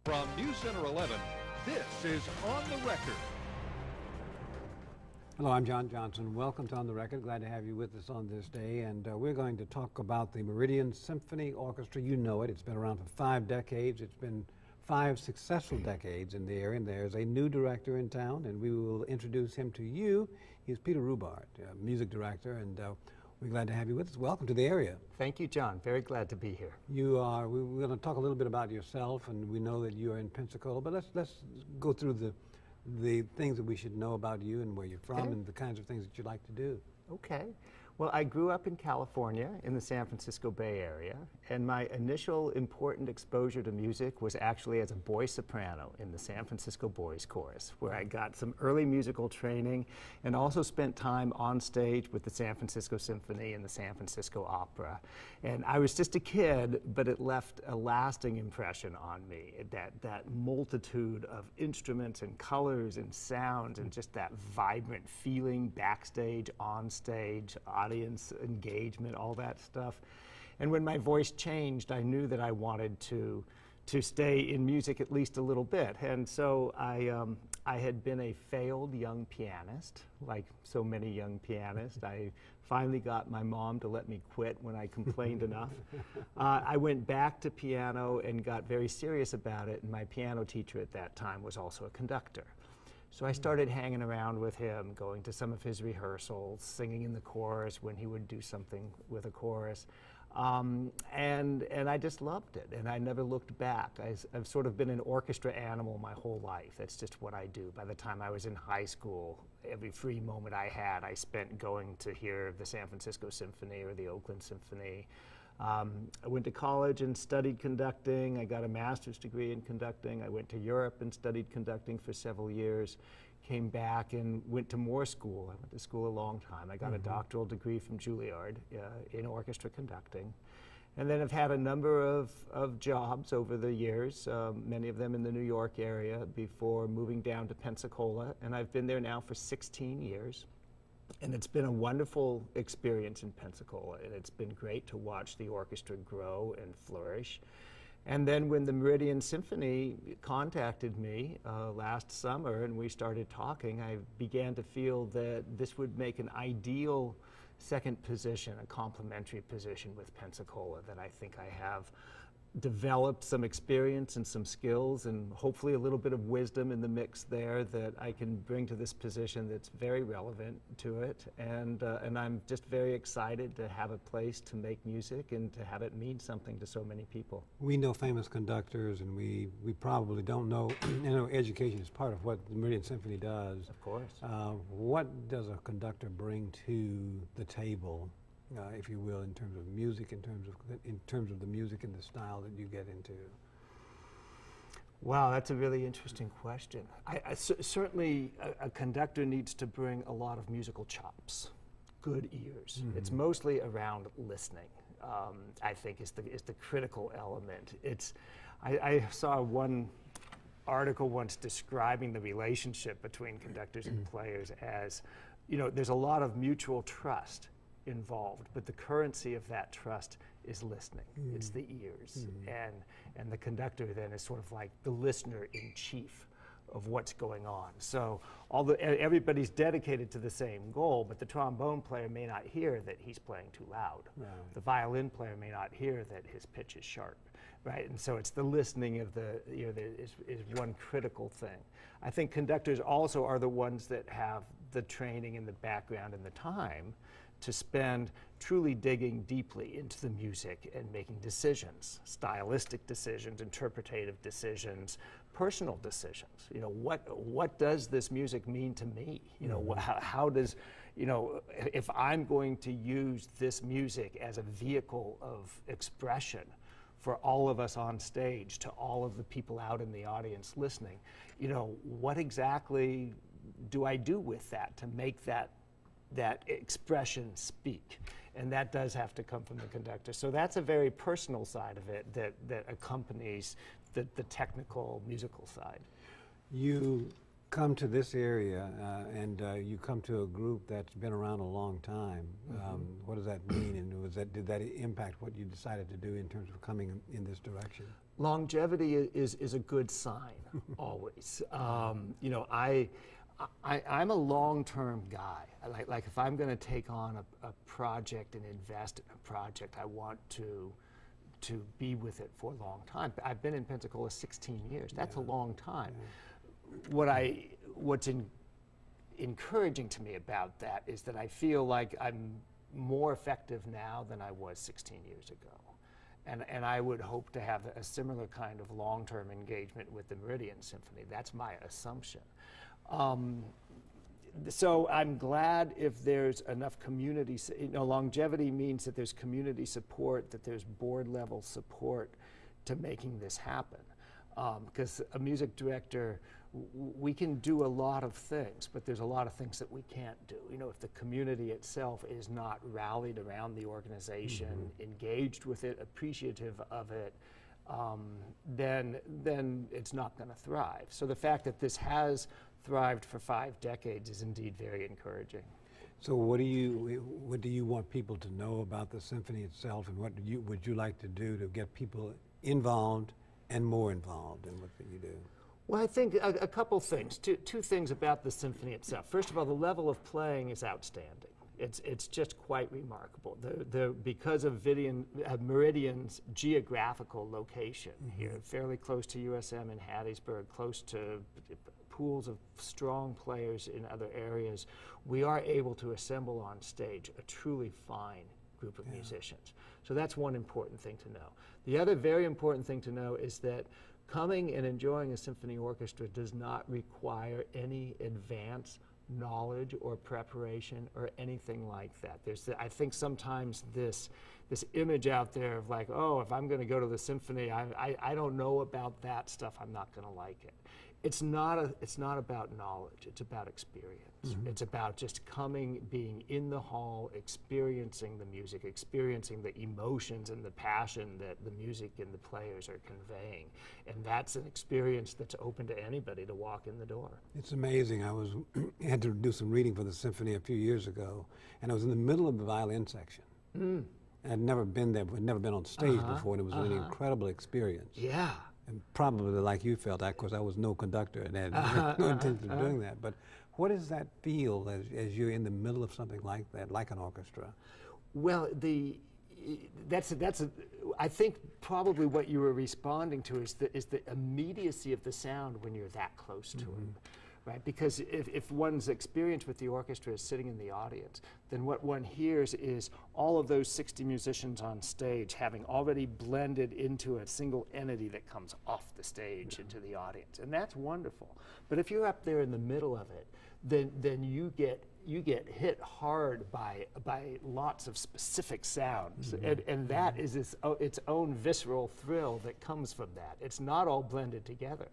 From News Center 11, this is On the Record. Hello, I'm John Johnson. Welcome to On the Record. Glad to have you with us on this day. And we're going to talk about the Meridian Symphony Orchestra. You know it. It's been around for 5 decades. It's been 5 successful decades in the area. And there's a new director in town, and we will introduce him to you. He's Peter Rubardt, music director, and we're glad to have you with us. Welcome to the area. Thank you, John. Very glad to be here. We're going to talk a little bit about yourself, and we know that you are in Pensacola, but let's go through the things that we should know about you and where you're from and the kinds of things that you like to do. Okay. Well, I grew up in California in the San Francisco Bay Area, and my initial important exposure to music was actually as a boy soprano in the San Francisco Boys Chorus, where I got some early musical training and also spent time on stage with the San Francisco Symphony and the San Francisco Opera. And I was just a kid, but it left a lasting impression on me, that multitude of instruments and colors and sounds and just that vibrant feeling backstage, on stage, audience engagement, all that stuff. And when my voice changed, I knew that I wanted to stay in music at least a little bit. And so I had been a failed young pianist, like so many young pianists. I finally got my mom to let me quit when I complained enough. I went back to piano and got very serious about it, and my piano teacher at that time was also a conductor. So I started hanging around with him, going to some of his rehearsals, singing in the chorus when he would do something with a chorus. And I just loved it, and I never looked back. I've sort of been an orchestra animal my whole life. That's just what I do. By the time I was in high school, every free moment I had, I spent going to hear the San Francisco Symphony or the Oakland Symphony. I went to college and studied conducting. I got a master's degree in conducting. I went to Europe and studied conducting for several years. Came back and went to more school. I went to school a long time. I got a doctoral degree from Juilliard in orchestra conducting. And then I've had a number of jobs over the years, many of them in the New York area, before moving down to Pensacola. And I've been there now for 16 years. And it's been a wonderful experience in Pensacola, and it's been great to watch the orchestra grow and flourish. And then when the Meridian Symphony contacted me last summer and we started talking, I began to feel that this would make an ideal second position, a complementary position with Pensacola, that I think I have developed some experience and some skills and hopefully a little bit of wisdom in the mix there that I can bring to this position that's very relevant to it. And I'm just very excited to have a place to make music and to have it mean something to so many people. We know famous conductors, and we probably don't know, education is part of what the Meridian Symphony does. Of course. What does a conductor bring to the table, if you will, in terms of music, in terms of the music and the style that you get into? Wow, that's a really interesting question. Certainly, a conductor needs to bring a lot of musical chops, good ears. It's mostly around listening. I think is the critical element. I saw one article once describing the relationship between conductors and players as, there's a lot of mutual trust involved, but the currency of that trust is listening. It's the ears, and the conductor then is sort of like the listener in chief of what's going on. So everybody's dedicated to the same goal, but the trombone player may not hear that he's playing too loud. Right. The violin player may not hear that his pitch is sharp, right? And so it's the listening of is one critical thing. I think conductors also are the ones that have the training and the background and the time to spend truly digging deeply into the music and making decisions, stylistic decisions, interpretative decisions, personal decisions. What does this music mean to me? How does, if I'm going to use this music as a vehicle of expression for all of us on stage, to all of the people out in the audience listening, what exactly do I do with that to make that expression speak? And that does have to come from the conductor. So that's a very personal side of it that accompanies the technical musical side. You come to this area and you come to a group that's been around a long time, what does that mean, and did that impact what you decided to do in terms of coming in this direction? Longevity is a good sign, always. You know, I'm a long-term guy. Like if I'm going to take on a project and invest in a project, I want to be with it for a long time. I've been in Pensacola 16 years. That's a long time. What's encouraging to me about that is that I feel like I'm more effective now than I was 16 years ago. And I would hope to have a similar kind of long-term engagement with the Meridian Symphony. That's my assumption. So I'm glad if there's enough community, you know, longevity means that there's community support, that there's board level support to making this happen. Because a music director, we can do a lot of things, but there's a lot of things that we can't do. You know, if the community itself is not rallied around the organization, engaged with it, appreciative of it, then it's not going to thrive. So the fact that this has thrived for 5 decades is indeed very encouraging. So what do you want people to know about the symphony itself, and what would you like to do to get people involved and more involved in what you do? Well, I think a couple things. Two things about the symphony itself. First of all, the level of playing is outstanding. It's just quite remarkable. Because of Meridian's geographical location here, fairly close to USM in Hattiesburg, close to pools of strong players in other areas, we are able to assemble on stage a truly fine group of musicians. So that's one important thing to know. The other very important thing to know is that coming and enjoying a symphony orchestra does not require any advanced knowledge or preparation or anything like that. I think sometimes this image out there of like, oh, if I'm going to go to the symphony, I don't know about that stuff, I'm not going to like it. It's not about knowledge, it's about experience. It's about just coming, being in the hall, experiencing the music, experiencing the emotions and the passion that the music and the players are conveying. And that's an experience that's open to anybody to walk in the door. It's amazing. I had to do some reading for the symphony a few years ago, and I was in the middle of the violin section. I'd never been there, I'd never been on stage before, and it was an incredible experience. Yeah. And probably like you felt, of course I was no conductor and had no intention of doing that. But what does that feel as you're in the middle of something like that, like an orchestra? Well, I think probably what you were responding to is the immediacy of the sound when you're that close to it. Right? Because if one's experience with the orchestra is sitting in the audience, then what one hears is all of those 60 musicians on stage having already blended into a single entity that comes off the stage into the audience. And that's wonderful. But if you're up there in the middle of it, then you get hit hard by lots of specific sounds, and that is its own visceral thrill that comes from that. It's not all blended together.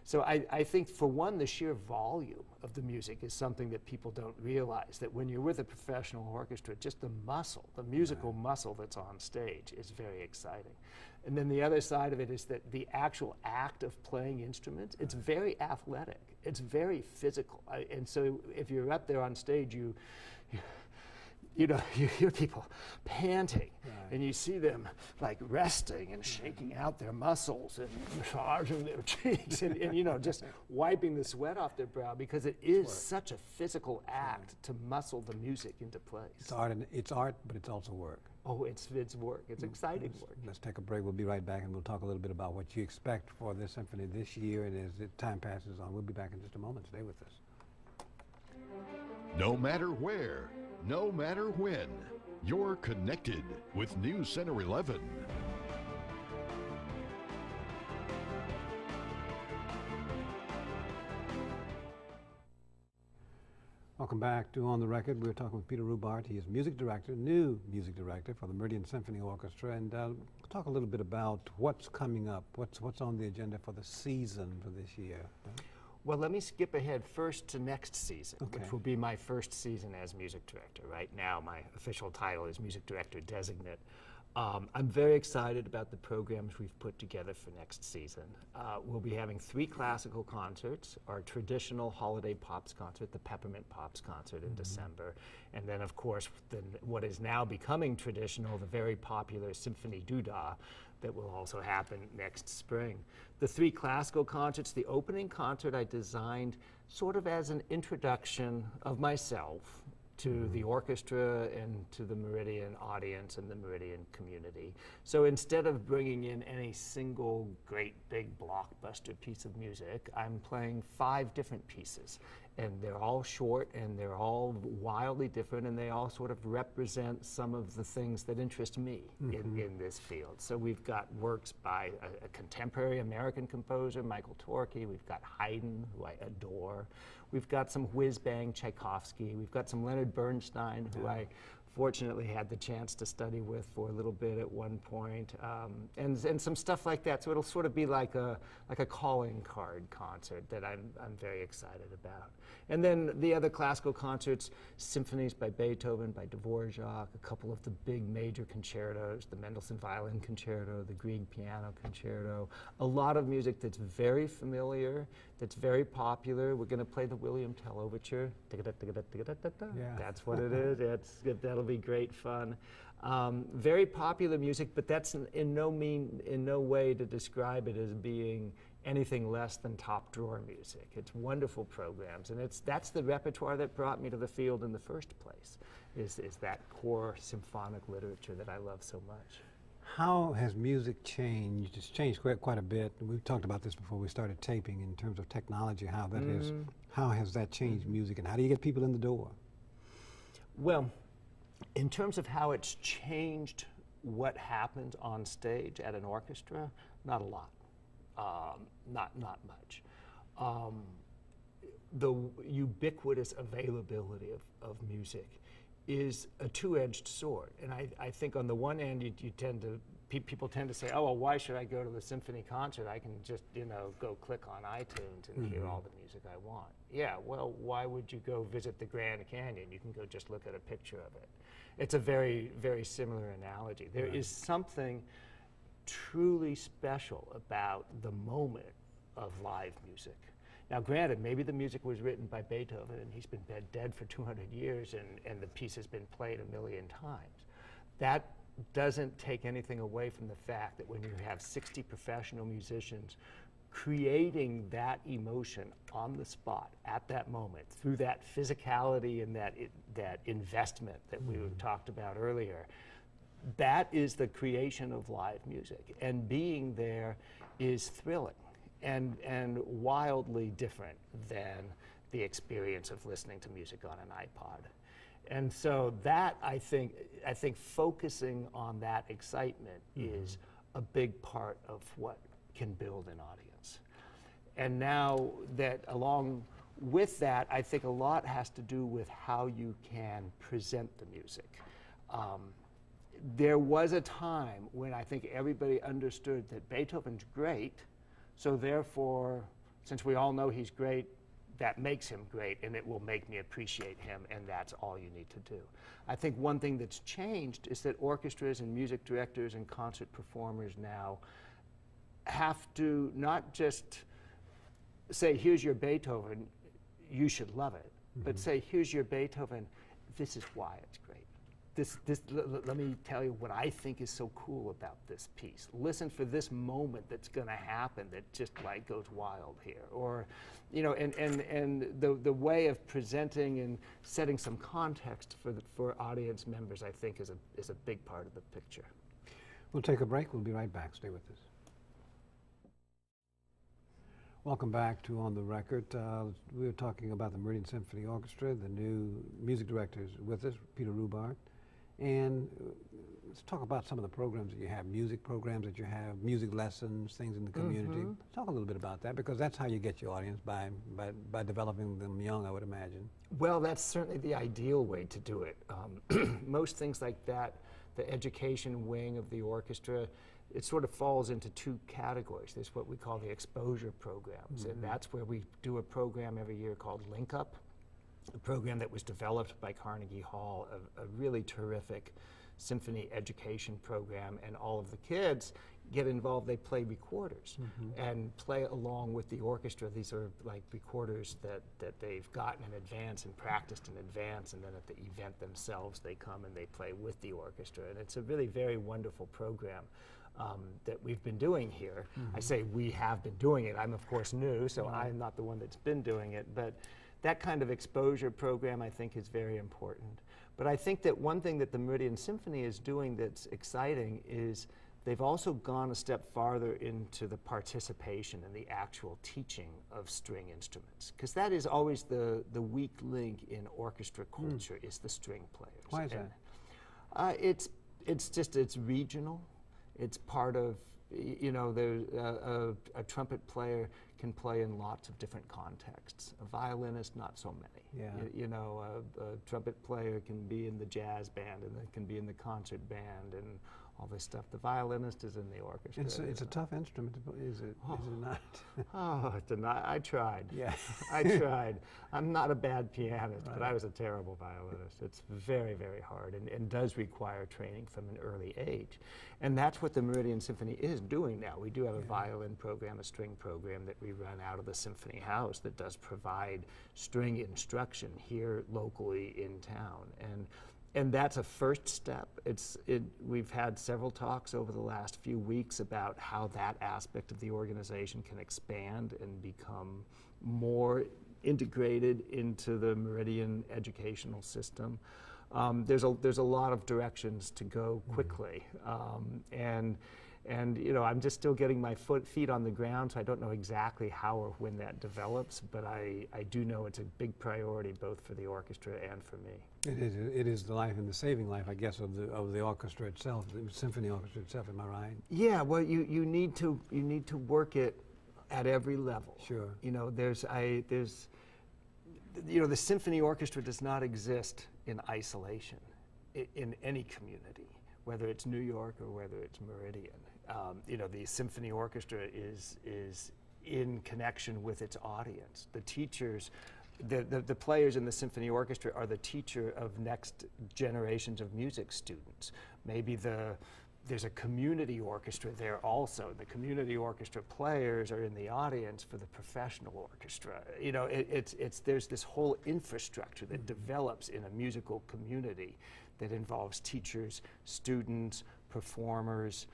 So I think, for one, the sheer volume of the music is something that people don't realize, that when you're with a professional orchestra, just the muscle, the musical muscle that's on stage is very exciting. And then the other side of it is that the actual act of playing instruments, it's very athletic. It's very physical. And so if you're up there on stage, you hear people panting, and you see them like resting and shaking out their muscles and massaging their cheeks and you know, just wiping the sweat off their brow, because it is such a physical act to muscle the music into place. It's art, but it's also work. Oh, it's work. It's exciting work. Let's take a break. We'll be right back, and we'll talk a little bit about what you expect for this symphony this year, and as time passes on. We'll be back in just a moment. Stay with us. No matter where, no matter when, you're connected with News Center 11. Welcome back to On the Record. We're talking with Peter Rubardt. He is music director, new music director for the Meridian Symphony Orchestra, and we'll talk a little bit about what's coming up, what's on the agenda for the season for this year. Well, let me skip ahead first to next season, which will be my first season as music director. Right now, my official title is music director designate. I'm very excited about the programs we've put together for next season. We'll be having 3 classical concerts, our traditional holiday pops concert, the Peppermint Pops concert in December, and then of course what is now becoming traditional, the very popular Symphony Doodah that will also happen next spring. The 3 classical concerts, the opening concert I designed sort of as an introduction of myself to the orchestra and to the Meridian audience and the Meridian community. So instead of bringing in any single great big blockbuster piece of music, I'm playing 5 different pieces. And they're all short and they're all wildly different, and they all sort of represent some of the things that interest me in this field. So we've got works by a contemporary American composer, Michael Torke. We've got Haydn, who I adore. We've got some whiz-bang Tchaikovsky. We've got some Leonard Bernstein, who I fortunately had the chance to study with for a little bit at one point, and some stuff like that. So it'll sort of be like a calling card concert that I'm very excited about. And then the other classical concerts, symphonies by Beethoven, by Dvorak, a couple of the big major concertos, the Mendelssohn Violin Concerto, the Grieg Piano Concerto, a lot of music that's very familiar, that's very popular. We're going to play the William Tell Overture. That's what it is. That'll be great fun. Very popular music, but that's in no way to describe it as being anything less than top drawer music. It's wonderful programs, and that's the repertoire that brought me to the field in the first place, is that core symphonic literature that I love so much. How has music changed? It's changed quite a bit. We've talked about this before we started taping in terms of technology, how has that changed music, and how do you get people in the door? Well, in terms of how it's changed what happens on stage at an orchestra, not a lot. Not much. The ubiquitous availability of music is a two-edged sword, and I think on the one hand people tend to say, oh well, why should I go to the symphony concert? I can just go click on iTunes and hear all the music I want. Yeah, well, why would you go visit the Grand Canyon? You can go just look at a picture of it. It's a very, very similar analogy. There is something truly special about the moment of live music. Now granted, maybe the music was written by Beethoven and he's been dead for 200 years and the piece has been played 1,000,000 times. That doesn't take anything away from the fact that when you have 60 professional musicians creating that emotion on the spot at that moment through that physicality and that investment that we talked about earlier, that is the creation of live music, and being there is thrilling and wildly different than the experience of listening to music on an iPod. And so that, I think focusing on that excitement is a big part of what can build an audience. And now that along with that, I think a lot has to do with how you can present the music. There was a time when I think everybody understood that Beethoven's great, so therefore, since we all know he's great, that makes him great, and it will make me appreciate him, and that's all you need to do. I think one thing that's changed is that orchestras and music directors and concert performers now have to not just say, here's your Beethoven, you should love it, but say, here's your Beethoven, this is why it's great. Let me tell you what I think is so cool about this piece. Listen for this moment that's going to happen that just like goes wild here. Or, and the way of presenting and setting some context for audience members, I think, is a big part of the picture. We'll take a break. We'll be right back. Stay with us. Welcome back to On the Record. We were talking about the Meridian Symphony Orchestra. The new music director is with us, Peter Rubardt. And let's talk about some of the programs that you have, music programs that you have, music lessons, things in the community. Talk a little bit about that, because that's how you get your audience, by developing them young, I would imagine. Well, that's certainly the ideal way to do it. Most things like that, the education wing of the orchestra, it sort of falls into 2 categories. There's what we call the exposure programs, and that's where we do a program every year called Link Up, a program that was developed by Carnegie Hall, a really terrific symphony education program, and all of the kids get involved. They play recorders and play along with the orchestra. These are like recorders that they've gotten in advance and practiced in advance, and then at the event themselves they come and they play with the orchestra. And it's a really very wonderful program that we've been doing here. I say we have been doing it. I'm of course new, so I'm not the one that's been doing it, but that kind of exposure program I think is very important. But I think that one thing that the Meridian Symphony is doing that's exciting is they've also gone a step farther into the participation and the actual teaching of string instruments, because that is always the weak link in orchestra culture is the string players. Why is that? It's regional. It's part of, you know, a trumpet player can play in lots of different contexts. A violinist, not so many. Yeah. You know, a trumpet player can be in the jazz band and it can be in the concert band and all this stuff. The violinist is in the orchestra. It's a tough instrument, is it not? Oh, I tried. Yeah. I tried. I'm not a bad pianist, but I was a terrible violinist. It's very, very hard and does require training from an early age. And that's what the Meridian Symphony is doing now. We do have a violin program, a string program that we run out of the Symphony House that does provide string instruction here locally in town. And that's a first step. We've had several talks over the last few weeks about how that aspect of the organization can expand and become more integrated into the Meridian educational system. There's a lot of directions to go quickly, and you know, I'm just still getting my feet on the ground, so I don't know exactly how or when that develops, but I do know it's a big priority both for the orchestra and for me. It is the life and the saving life, I guess, of the orchestra itself, the symphony orchestra itself. Am I right? Yeah. Well, you need to work it at every level. Sure. You know, you know, the symphony orchestra does not exist in isolation in any community, whether it's New York or whether it's Meridian. You know, the symphony orchestra is in connection with its audience. The teachers, the players in the symphony orchestra are the teacher of next generations of music students. Maybe there's a community orchestra there also. The community orchestra players are in the audience for the professional orchestra. You know, there's this whole infrastructure that develops in a musical community that involves teachers, students, performers,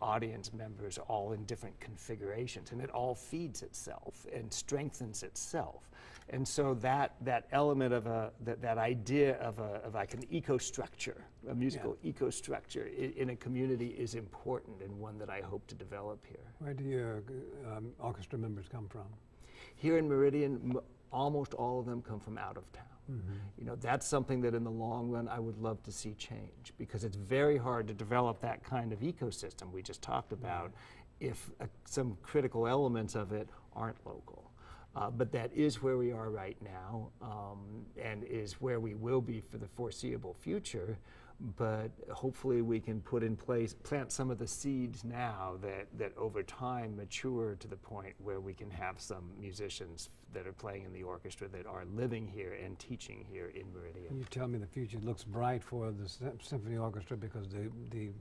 audience members, all in different configurations, and it all feeds itself and strengthens itself. And so that element of that idea of like an eco-structure, a musical eco-structure in a community is important, and one that I hope to develop here. Where do your orchestra members come from? Here in Meridian, almost all of them come from out of town. You know, that's something that in the long run I would love to see change, because it's very hard to develop that kind of ecosystem we just talked about if some critical elements of it aren't local. But that is where we are right now, and is where we will be for the foreseeable future. But hopefully we can put in place, plant some of the seeds now that over time mature to the point where we can have some musicians that are playing in the orchestra that are living here and teaching here in Meridian. You tell me the future looks bright for the symphony orchestra, because the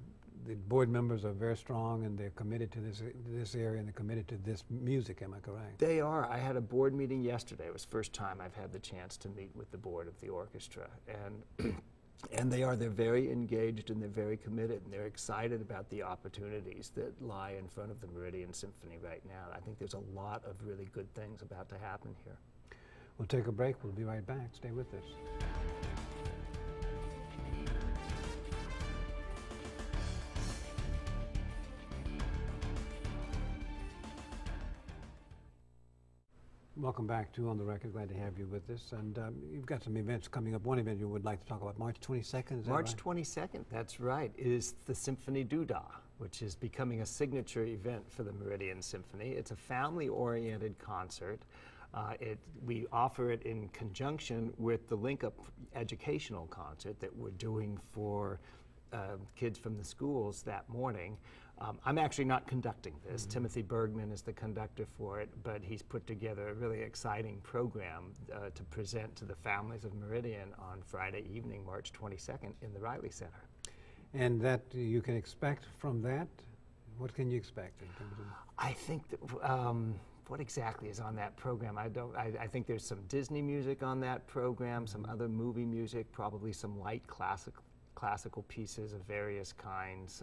board members are very strong and they're committed to this area and they're committed to this music. Am I correct? They are. I had a board meeting yesterday. It was the first time I've had the chance to meet with the board of the orchestra, and they're very engaged and they're very committed and they're excited about the opportunities that lie in front of the Meridian Symphony right now. I think there's a lot of really good things about to happen here. We'll take a break. We'll be right back. Stay with us. Welcome back to On the Record. Glad to have you with us. And you've got some events coming up. One event you would like to talk about, March 22nd, is that March right? 22nd, that's right, is the Symphony Doodah, which is becoming a signature event for the Meridian Symphony. It's a family-oriented concert. We offer it in conjunction with the Link Up educational concert that we're doing for kids from the schools that morning. I'm actually not conducting this. Timothy Bergman is the conductor for it, but he's put together a really exciting program to present to the families of Meridian on Friday evening, March 22nd, in the Riley Center. And that you can expect from that? What can you expect in terms of? I think that, what exactly is on that program? I think there's some Disney music on that program, some other movie music, probably some light classical pieces of various kinds.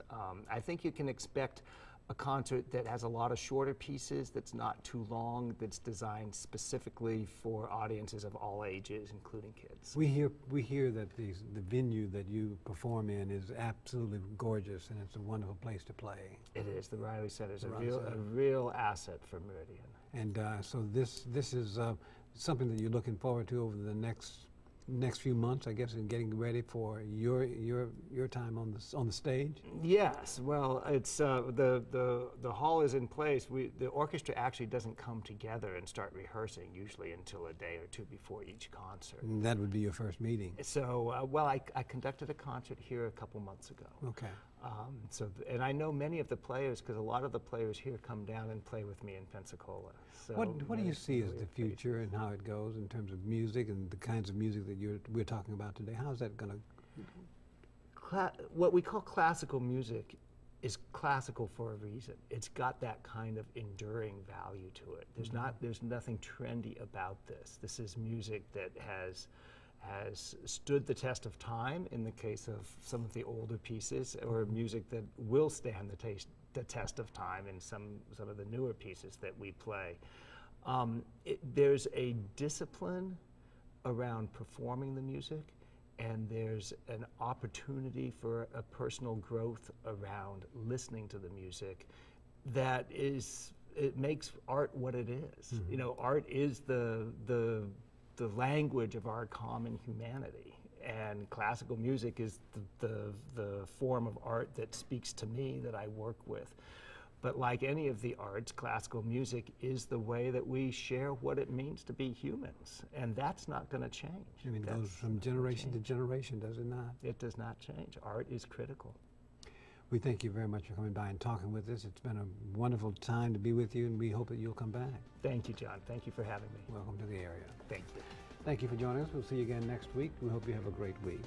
I think you can expect a concert that has a lot of shorter pieces, that's not too long, that's designed specifically for audiences of all ages, including kids. We hear that the venue that you perform in is absolutely gorgeous, and it's a wonderful place to play. It is. The Riley Center is a real asset for Meridian. And so this is something that you're looking forward to over the next few months, I guess, in getting ready for your time on the stage. Yes, well, it's the hall is in place. The orchestra actually doesn't come together and start rehearsing usually until a day or two before each concert. And that would be your first meeting. So, well, I conducted a concert here a couple months ago. Okay. And I know many of the players, because a lot of the players here come down and play with me in Pensacola. So what do you see as the future and how it goes in terms of music and the kinds of music that we're talking about today? How's that going to? What we call classical music is classical for a reason. It's got that kind of enduring value to it. There's nothing trendy about this. This is music that has stood the test of time in the case of some of the older pieces, or music that will stand the test of time in some of the newer pieces that we play. There's a discipline around performing the music, and there's an opportunity for a personal growth around listening to the music that it makes art what it is. You know, art is the language of our common humanity, and classical music is the form of art that speaks to me, that I work with. But like any of the arts, classical music is the way that we share what it means to be humans, and that's not going to change. I mean, it goes from generation to generation, does it not? It does not change. Art is critical. We thank you very much for coming by and talking with us. It's been a wonderful time to be with you, and we hope that you'll come back. Thank you, John. Thank you for having me. Welcome to the area. Thank you. Thank you for joining us. We'll see you again next week. We hope you have a great week.